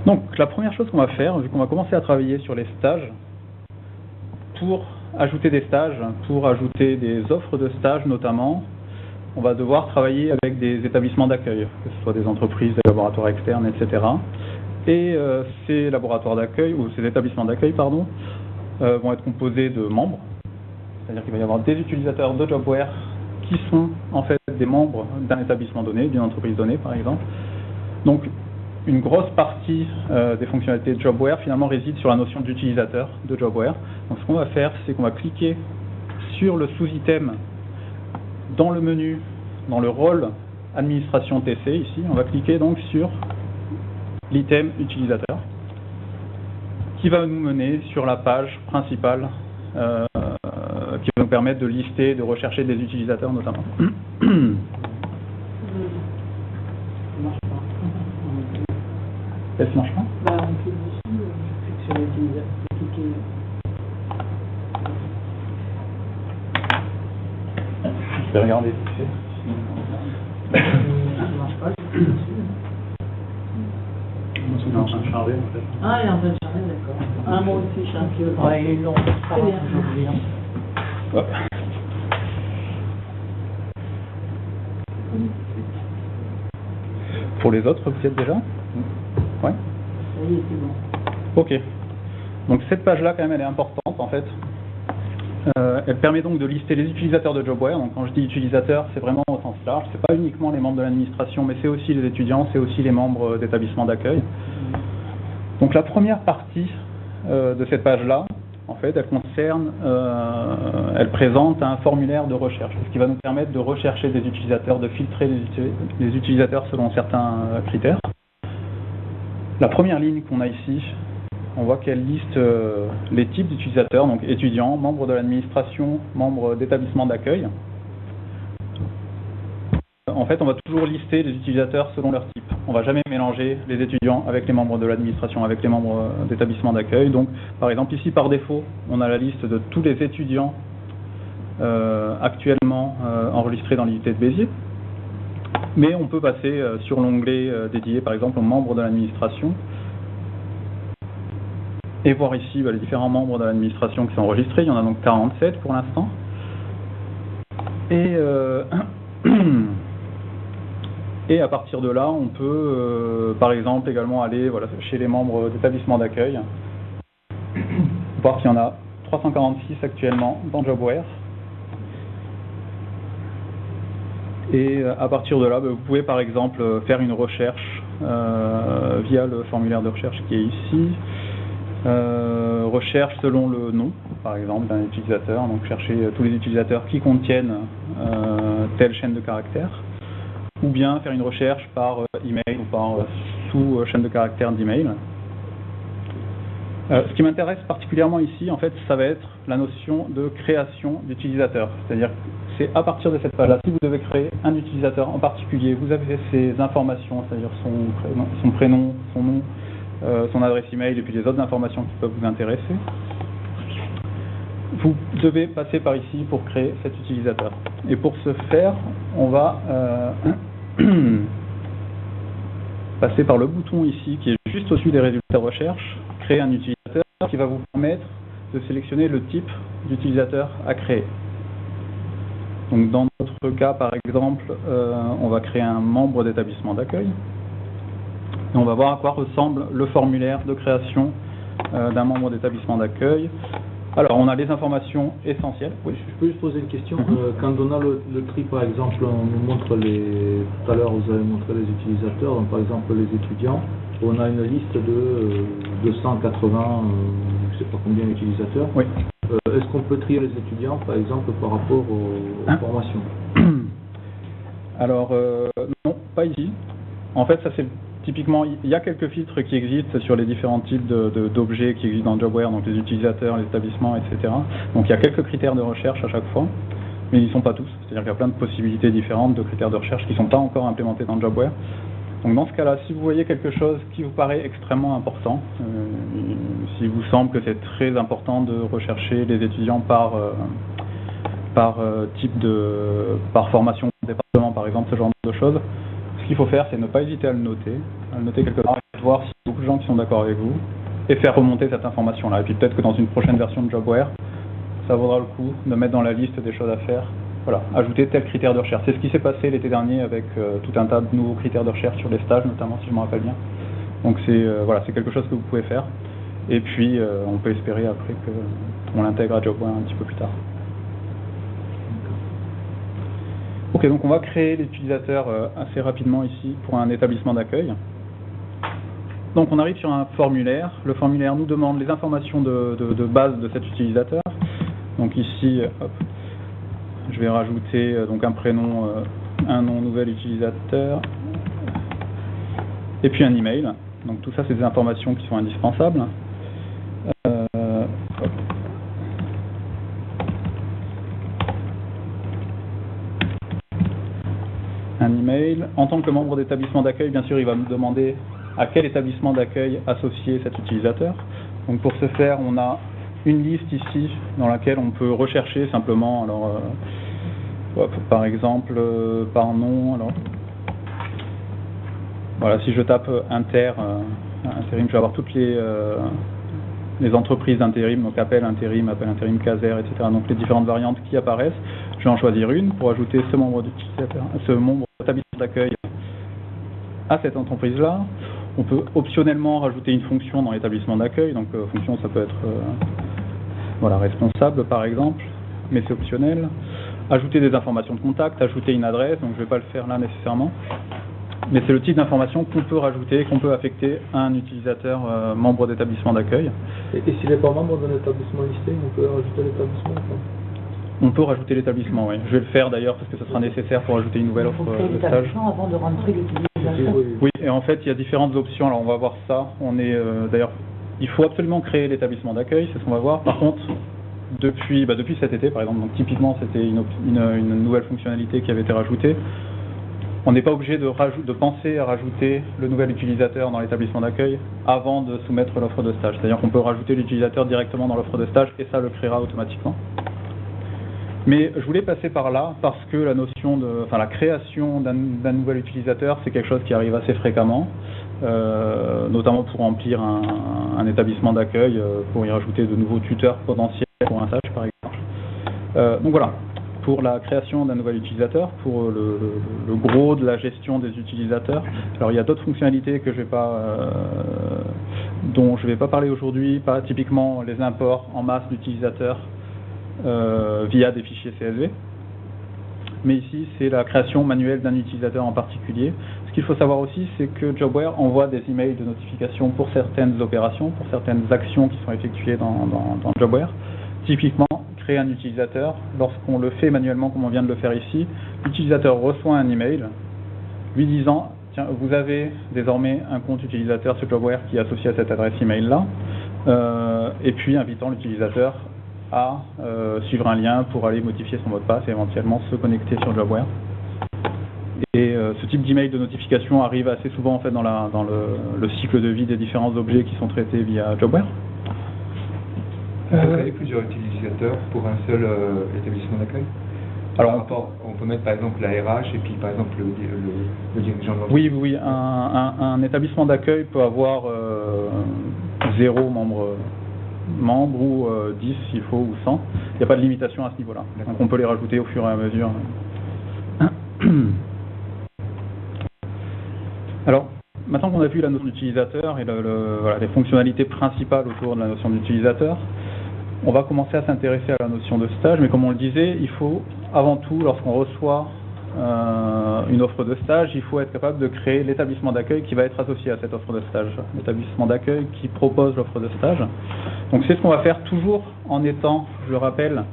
Donc, la première chose qu'on va faire, vu qu'on va commencer à travailler sur les stages, pour ajouter des stages, pour ajouter des offres de stages notamment, on va devoir travailler avec des établissements d'accueil, que ce soit des entreprises, des laboratoires externes, etc. Et ces laboratoires d'accueil, ou ces établissements d'accueil, pardon, vont être composés de membres, c'est-à-dire qu'il va y avoir des utilisateurs de Jobware qui sont en fait des membres d'un établissement donné, d'une entreprise donnée par exemple. Donc, une grosse partie des fonctionnalités de Jobware finalement réside sur la notion d'utilisateur de Jobware. Donc ce qu'on va faire, c'est qu'on va cliquer sur le sous-item dans le menu, dans le rôle administration TC ici, on va cliquer donc sur l'item utilisateur qui va nous mener sur la page principale qui va nous permettre de lister, de rechercher des utilisateurs notamment. Elle ne marche pas? On clique dessus, je clique sur l'utilisateur. Je vais regarder ce que c'est. Ça ne marche pas, je clique dessus. Il est en train de charger en fait. Ah, il est en train de charger, d'accord. Ah, moi aussi, je suis un peu... Ouais, il est long, c'est bien. Aujourd'hui. Ouais. Pour les autres, vous y êtes déjà? Ouais. Ça y est, c'est bon. Ok. Donc cette page-là, quand même, elle est importante en fait. Elle permet donc de lister les utilisateurs de Jobware. Donc quand je dis utilisateurs, c'est vraiment au sens large. C'est pas uniquement les membres de l'administration, mais c'est aussi les étudiants, c'est aussi les membres d'établissements d'accueil. Donc la première partie de cette page-là, en fait, elle concerne, elle présente un formulaire de recherche, ce qui va nous permettre de rechercher des utilisateurs, de filtrer les utilisateurs selon certains critères. La première ligne qu'on a ici, on voit qu'elle liste les types d'utilisateurs, donc étudiants, membres de l'administration, membres d'établissements d'accueil. En fait, on va toujours lister les utilisateurs selon leur type. On ne va jamais mélanger les étudiants avec les membres de l'administration, avec les membres d'établissements d'accueil. Donc, par exemple, ici, par défaut, on a la liste de tous les étudiants actuellement enregistrés dans l'unité de Béziers. Mais on peut passer sur l'onglet dédié, par exemple, aux membres de l'administration et voir ici les différents membres de l'administration qui sont enregistrés. Il y en a donc 47 pour l'instant. Et à partir de là, on peut, par exemple, également aller chez les membres d'établissements d'accueil, voir qu'il y en a 346 actuellement dans Jobware. Et à partir de là, vous pouvez par exemple faire une recherche via le formulaire de recherche qui est ici. Recherche selon le nom, par exemple, d'un utilisateur. Donc chercher tous les utilisateurs qui contiennent telle chaîne de caractères. Ou bien faire une recherche par email ou par sous-chaîne de caractères d'email. Ce qui m'intéresse particulièrement ici, en fait, ça va être la notion de création d'utilisateur. C'est-à-dire que c'est à partir de cette page-là, si vous devez créer un utilisateur en particulier, vous avez ces informations, c'est-à-dire son prénom, son nom, son adresse email et puis les autres informations qui peuvent vous intéresser. Vous devez passer par ici pour créer cet utilisateur. Et pour ce faire, on va passer par le bouton ici qui est juste au-dessus des résultats de recherche, créer un utilisateur qui va vous permettre de sélectionner le type d'utilisateur à créer. Donc dans notre cas, par exemple, on va créer un membre d'établissement d'accueil. Et on va voir à quoi ressemble le formulaire de création d'un membre d'établissement d'accueil. Alors, on a les informations essentielles. Oui, je peux juste poser une question. Quand on a le tri, par exemple, on nous montre tout à l'heure, vous avez montré les utilisateurs, donc par exemple les étudiants, on a une liste de 280, je ne sais pas combien d'utilisateurs. Oui. Est-ce qu'on peut trier les étudiants, par exemple, par rapport aux formations? Alors, non, pas ici. En fait, ça c'est typiquement, il y a quelques filtres qui existent sur les différents types d'objets qui existent dans Jobware, donc les utilisateurs, les établissements, etc. Donc il y a quelques critères de recherche à chaque fois, mais ils ne sont pas tous. C'est-à-dire qu'il y a plein de possibilités différentes de critères de recherche qui ne sont pas encore implémentés dans Jobware. Donc dans ce cas-là, si vous voyez quelque chose qui vous paraît extrêmement important, s'il vous semble que c'est très important de rechercher les étudiants par formation, département par exemple, ce genre de choses, ce qu'il faut faire, c'est ne pas hésiter à le noter quelque part, et voir si gens qui sont d'accord avec vous et faire remonter cette information-là. Et puis peut-être que dans une prochaine version de Jobware, ça vaudra le coup de mettre dans la liste des choses à faire. Voilà, ajouter tel critère de recherche. C'est ce qui s'est passé l'été dernier avec tout un tas de nouveaux critères de recherche sur les stages, notamment si je me rappelle bien. Donc voilà, c'est quelque chose que vous pouvez faire. Et puis on peut espérer après qu'on l'intègre à Jobware un petit peu plus tard. Ok, donc on va créer l'utilisateur assez rapidement ici pour un établissement d'accueil. Donc on arrive sur un formulaire. Le formulaire nous demande les informations de base de cet utilisateur. Donc ici, hop, je vais rajouter donc un prénom, un nom nouvel utilisateur, et puis un email. Donc tout ça, c'est des informations qui sont indispensables. Un email. En tant que membre d'établissement d'accueil, bien sûr, il va me demander à quel établissement d'accueil associer cet utilisateur. Donc pour ce faire, on a une liste ici dans laquelle on peut rechercher simplement, alors par exemple par nom. Alors voilà, si je tape intérim, je vais avoir toutes les entreprises d'intérim, donc appel intérim, Caser, etc. Donc les différentes variantes qui apparaissent. Je vais en choisir une pour ajouter ce membre d'utilisateur, ce membre d'établissement d'accueil à cette entreprise-là. On peut optionnellement rajouter une fonction dans l'établissement d'accueil. Donc fonction, ça peut être voilà, responsable par exemple, mais c'est optionnel. Ajouter des informations de contact, ajouter une adresse, donc je ne vais pas le faire là nécessairement. Mais c'est le type d'information qu'on peut rajouter, qu'on peut affecter à un utilisateur membre d'établissement d'accueil. Et s'il n'est pas membre d'un établissement listé, on peut rajouter l'établissement? On peut rajouter l'établissement, oui. Je vais le faire d'ailleurs parce que ce sera nécessaire pour ajouter une nouvelle offre de stage. Avant de rentrer l'utilisateur. Oui, et en fait, il y a différentes options. Alors, on va voir ça. On est d'ailleurs, il faut absolument créer l'établissement d'accueil, c'est ce qu'on va voir. Par contre, depuis cet été, par exemple, donc typiquement, c'était une nouvelle fonctionnalité qui avait été rajoutée. On n'est pas obligé de penser à rajouter le nouvel utilisateur dans l'établissement d'accueil avant de soumettre l'offre de stage. C'est-à-dire qu'on peut rajouter l'utilisateur directement dans l'offre de stage et ça le créera automatiquement. Mais je voulais passer par là parce que la création d'un nouvel utilisateur, c'est quelque chose qui arrive assez fréquemment, notamment pour remplir un établissement d'accueil, pour y rajouter de nouveaux tuteurs potentiels pour un stage par exemple. Donc voilà, pour la création d'un nouvel utilisateur, pour le gros de la gestion des utilisateurs. Alors il y a d'autres fonctionnalités que dont je ne vais pas parler aujourd'hui, pas typiquement les imports en masse d'utilisateurs via des fichiers CSV. Mais ici, c'est la création manuelle d'un utilisateur en particulier. Ce qu'il faut savoir aussi, c'est que Jobware envoie des emails de notification pour certaines opérations, pour certaines actions qui sont effectuées dans Jobware. Typiquement, créer un utilisateur, lorsqu'on le fait manuellement comme on vient de le faire ici, l'utilisateur reçoit un email lui disant « Tiens, vous avez désormais un compte utilisateur sur Jobware qui est associé à cette adresse email-là » et puis invitant l'utilisateur à suivre un lien pour aller modifier son mot de passe et éventuellement se connecter sur Jobware. Et ce type d'email de notification arrive assez souvent en fait dans le cycle de vie des différents objets qui sont traités via Jobware. On peut créer plusieurs utilisateurs pour un seul établissement d'accueil? Alors on peut mettre par exemple la RH et puis par exemple le dirigeant de l'entreprise. Oui, un établissement d'accueil peut avoir 0 membres ou 10 s'il faut, ou 100. Il n'y a pas de limitation à ce niveau-là. Donc on peut les rajouter au fur et à mesure. Alors, maintenant qu'on a vu la notion d'utilisateur et les fonctionnalités principales autour de la notion d'utilisateur, on va commencer à s'intéresser à la notion de stage, mais comme on le disait, il faut avant tout, lorsqu'on reçoit une offre de stage, il faut être capable de créer l'établissement d'accueil qui va être associé à cette offre de stage, l'établissement d'accueil qui propose l'offre de stage. Donc c'est ce qu'on va faire toujours en étant, je le rappelle,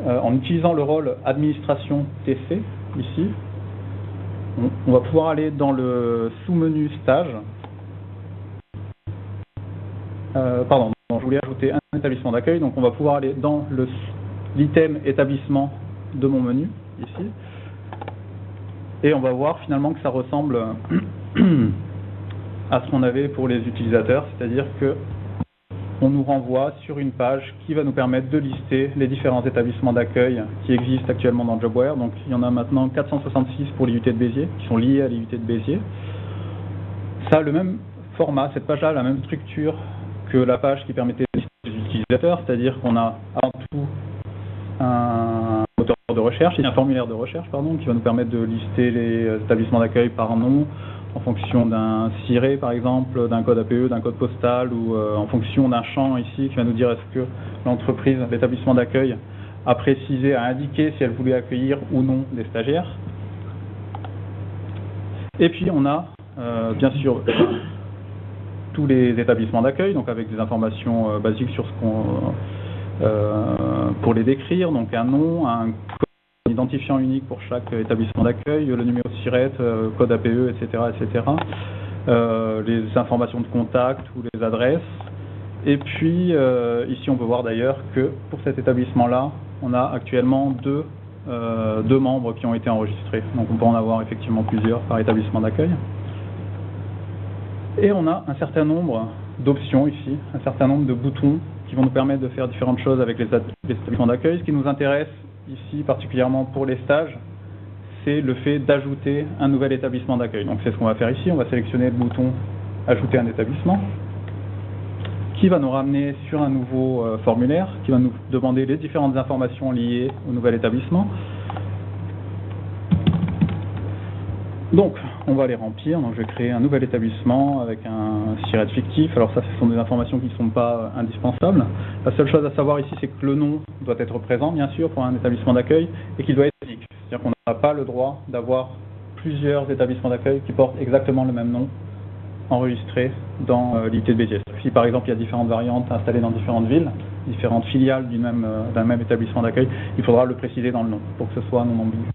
en utilisant le rôle administration TC, ici. On va pouvoir aller dans le sous-menu stage. Je voulais ajouter un établissement d'accueil, donc on va pouvoir aller dans l'item établissement de mon menu, ici. Et on va voir finalement que ça ressemble à ce qu'on avait pour les utilisateurs, c'est-à-dire que on nous renvoie sur une page qui va nous permettre de lister les différents établissements d'accueil qui existent actuellement dans Jobware. Donc il y en a maintenant 466 pour l'IUT de Béziers, qui sont liés à l'IUT de Béziers. Ça a le même format, cette page-là a la même structure que la page qui permettait de lister les utilisateurs, c'est-à-dire qu'on a avant tout un moteur de recherche, un formulaire de recherche, pardon, qui va nous permettre de lister les établissements d'accueil par nom, en fonction d'un SIRE par exemple, d'un code APE, d'un code postal, ou en fonction d'un champ ici qui va nous dire est-ce que l'entreprise, l'établissement d'accueil a précisé, a indiqué si elle voulait accueillir ou non des stagiaires. Et puis on a bien sûr tous les établissements d'accueil, donc avec des informations basiques sur ce qu'on pour les décrire, donc un nom, un code identifiant unique pour chaque établissement d'accueil, le numéro de SIRET, code APE, etc., etc. Les informations de contact ou les adresses. Et puis ici on peut voir d'ailleurs que pour cet établissement-là, on a actuellement deux membres qui ont été enregistrés. Donc on peut en avoir effectivement plusieurs par établissement d'accueil. Et on a un certain nombre d'options ici, un certain nombre de boutons qui vont nous permettre de faire différentes choses avec les établissements d'accueil. Ce qui nous intéresse ici particulièrement pour les stages, c'est le fait d'ajouter un nouvel établissement d'accueil. Donc c'est ce qu'on va faire ici, on va sélectionner le bouton « Ajouter un établissement » qui va nous ramener sur un nouveau formulaire, qui va nous demander les différentes informations liées au nouvel établissement. Donc, on va les remplir. Donc, je vais créer un nouvel établissement avec un SIRET fictif. Alors ça, ce sont des informations qui ne sont pas indispensables. La seule chose à savoir ici, c'est que le nom doit être présent, bien sûr, pour un établissement d'accueil, et qu'il doit être unique. C'est-à-dire qu'on n'a pas le droit d'avoir plusieurs établissements d'accueil qui portent exactement le même nom enregistrés dans l'IUT de Béziers. Si par exemple il y a différentes variantes installées dans différentes villes, différentes filiales d'un même établissement d'accueil, il faudra le préciser dans le nom pour que ce soit non ambigu.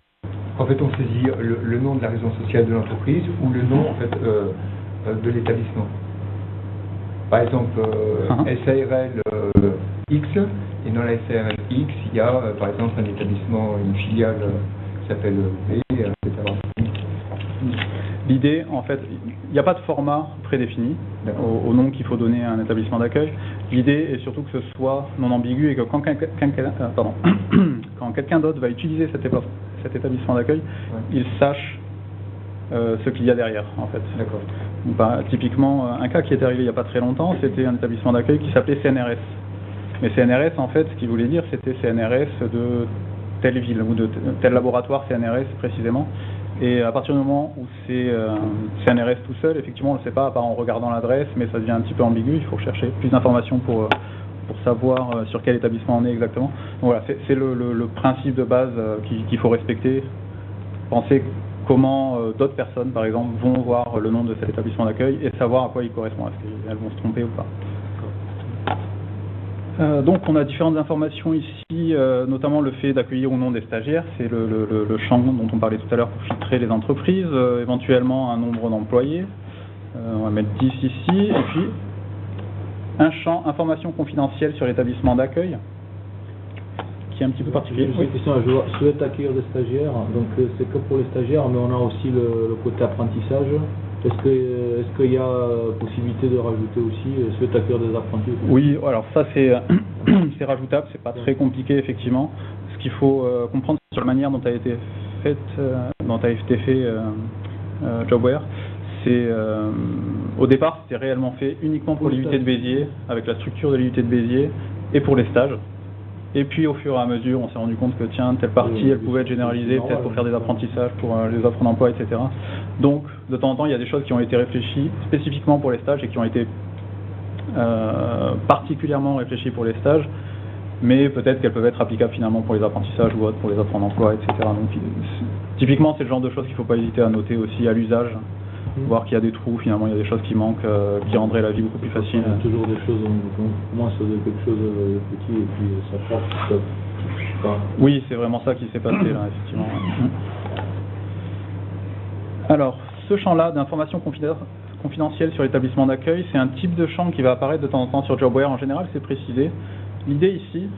En fait, on saisit le nom de la raison sociale de l'entreprise ou le nom en fait, de l'établissement. Par exemple, SARL X, et dans la SARL X, il y a par exemple un établissement, une filiale qui s'appelle B, etc. L'idée, en fait, il n'y a pas de format prédéfini au nom qu'il faut donner à un établissement d'accueil. L'idée est surtout que ce soit non ambigu et que quand quelqu'un d'autre va utiliser cet établissement d'accueil, il sache ce qu'il y a derrière, en fait. D'accord. Bah, typiquement, un cas qui est arrivé il n'y a pas très longtemps, c'était un établissement d'accueil qui s'appelait CNRS. Mais CNRS, en fait, ce qu'il voulait dire, c'était CNRS de telle ville ou de tel laboratoire CNRS précisément. Et à partir du moment où c'est CNRS tout seul, effectivement, on ne le sait pas, à part en regardant l'adresse, mais ça devient un petit peu ambigu, il faut chercher plus d'informations pour savoir sur quel établissement on est exactement. Donc voilà, c'est le principe de base qu'il faut respecter. Penser comment d'autres personnes, par exemple, vont voir le nom de cet établissement d'accueil et savoir à quoi il correspond, est-ce qu'elles vont se tromper ou pas. Donc on a différentes informations ici, notamment le fait d'accueillir ou non des stagiaires, c'est le champ dont on parlait tout à l'heure pour filtrer les entreprises, éventuellement un nombre d'employés, on va mettre 10 ici, et puis un champ information confidentielle sur l'établissement d'accueil, qui est un petit peu particulier. J'ai une question, je souhaite accueillir des stagiaires, donc c'est que pour les stagiaires, mais on a aussi le côté apprentissage. Est-ce qu'il y a possibilité de rajouter aussi souhaite accueillir des apprentis? Oui, alors ça c'est rajoutable, c'est pas très compliqué effectivement. Ce qu'il faut comprendre sur la manière dont a été fait Jobware, c'est au départ c'était réellement fait uniquement pour l'IUT de Béziers, avec la structure de l'IUT de Béziers et pour les stages. Et puis au fur et à mesure, on s'est rendu compte que tiens, telle partie, elle pouvait être généralisée, peut-être pour faire des apprentissages, pour les offres d'emploi, etc. Donc, de temps en temps, il y a des choses qui ont été réfléchies spécifiquement pour les stages et qui ont été particulièrement réfléchies pour les stages, mais peut-être qu'elles peuvent être applicables finalement pour les apprentissages ou autres, pour les offres d'emploi, etc. Donc, typiquement, c'est le genre de choses qu'il ne faut pas hésiter à noter aussi à l'usage. Voir qu'il y a des trous, finalement il y a des choses qui manquent, qui rendraient la vie beaucoup plus facile. Il y a toujours des choses, on commence de quelque chose de petit et puis ça part. Oui, c'est vraiment ça qui s'est passé là, effectivement. Alors, ce champ-là d'informations confidentielles sur l'établissement d'accueil, c'est un type de champ qui va apparaître de temps en temps sur Jobware. En général, c'est précisé. L'idée ici,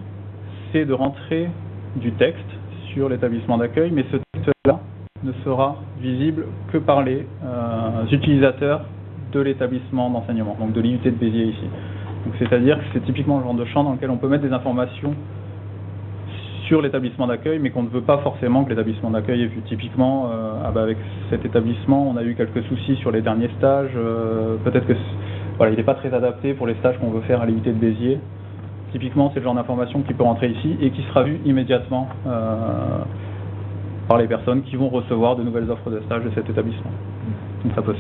c'est de rentrer du texte sur l'établissement d'accueil, mais ce texte-là ne sera visible que par les utilisateurs de l'établissement d'enseignement, donc de l'IUT de Béziers ici. C'est-à-dire que c'est typiquement le genre de champ dans lequel on peut mettre des informations sur l'établissement d'accueil, mais qu'on ne veut pas forcément que l'établissement d'accueil ait vu. Typiquement, avec cet établissement, on a eu quelques soucis sur les derniers stages. Peut-être que voilà, il n'est pas très adapté pour les stages qu'on veut faire à l'IUT de Béziers. Typiquement, c'est le genre d'information qui peut rentrer ici et qui sera vue immédiatement par les personnes qui vont recevoir de nouvelles offres de stage de cet établissement. Donc ça peut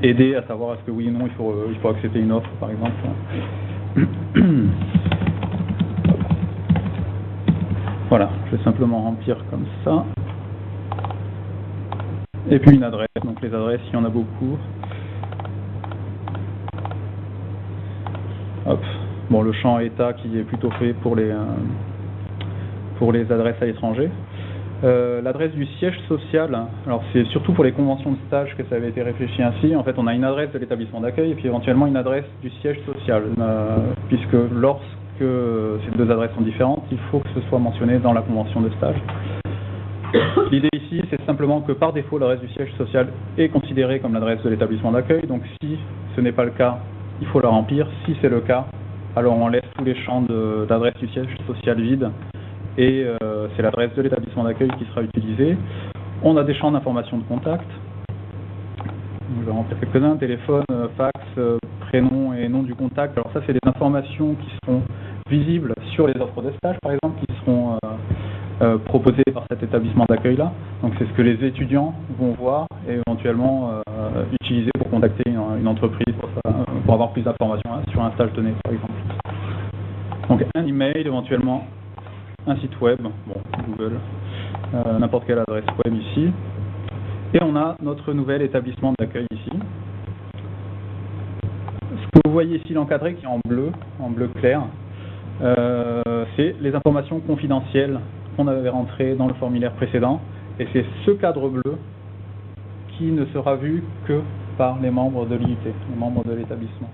aider à savoir est-ce que oui ou non il faut accepter une offre, par exemple. Voilà, je vais simplement remplir comme ça. Et puis une adresse, donc les adresses, il y en a beaucoup. Hop. Bon, le champ état qui est plutôt fait pour les adresses à l'étranger. L'adresse du siège social, alors c'est surtout pour les conventions de stage que ça avait été réfléchi ainsi. En fait, on a une adresse de l'établissement d'accueil et puis éventuellement une adresse du siège social, puisque lorsque ces deux adresses sont différentes, il faut que ce soit mentionné dans la convention de stage. L'idée ici, c'est simplement que par défaut, l'adresse du siège social est considérée comme l'adresse de l'établissement d'accueil. Donc si ce n'est pas le cas, il faut la remplir. Si c'est le cas, alors on laisse tous les champs d'adresse du siège social vides et c'est l'adresse de l'établissement d'accueil qui sera utilisée. On a des champs d'information de contact. Je vais remplir quelques-uns, téléphone, fax, prénom et nom du contact. Alors ça, c'est des informations qui seront visibles sur les offres de stage, par exemple, qui seront proposées par cet établissement d'accueil-là. Donc c'est ce que les étudiants vont voir et éventuellement utiliser pour contacter une entreprise pour avoir plus d'informations sur un stage donné, par exemple. Donc un email, éventuellement un site web, bon, Google, n'importe quelle adresse web ici. Et on a notre nouvel établissement d'accueil ici. Ce que vous voyez ici, l'encadré qui est en bleu clair, c'est les informations confidentielles qu'on avait rentrées dans le formulaire précédent. Et c'est ce cadre bleu qui ne sera vu que par les membres de l'IUT, les membres de l'établissement.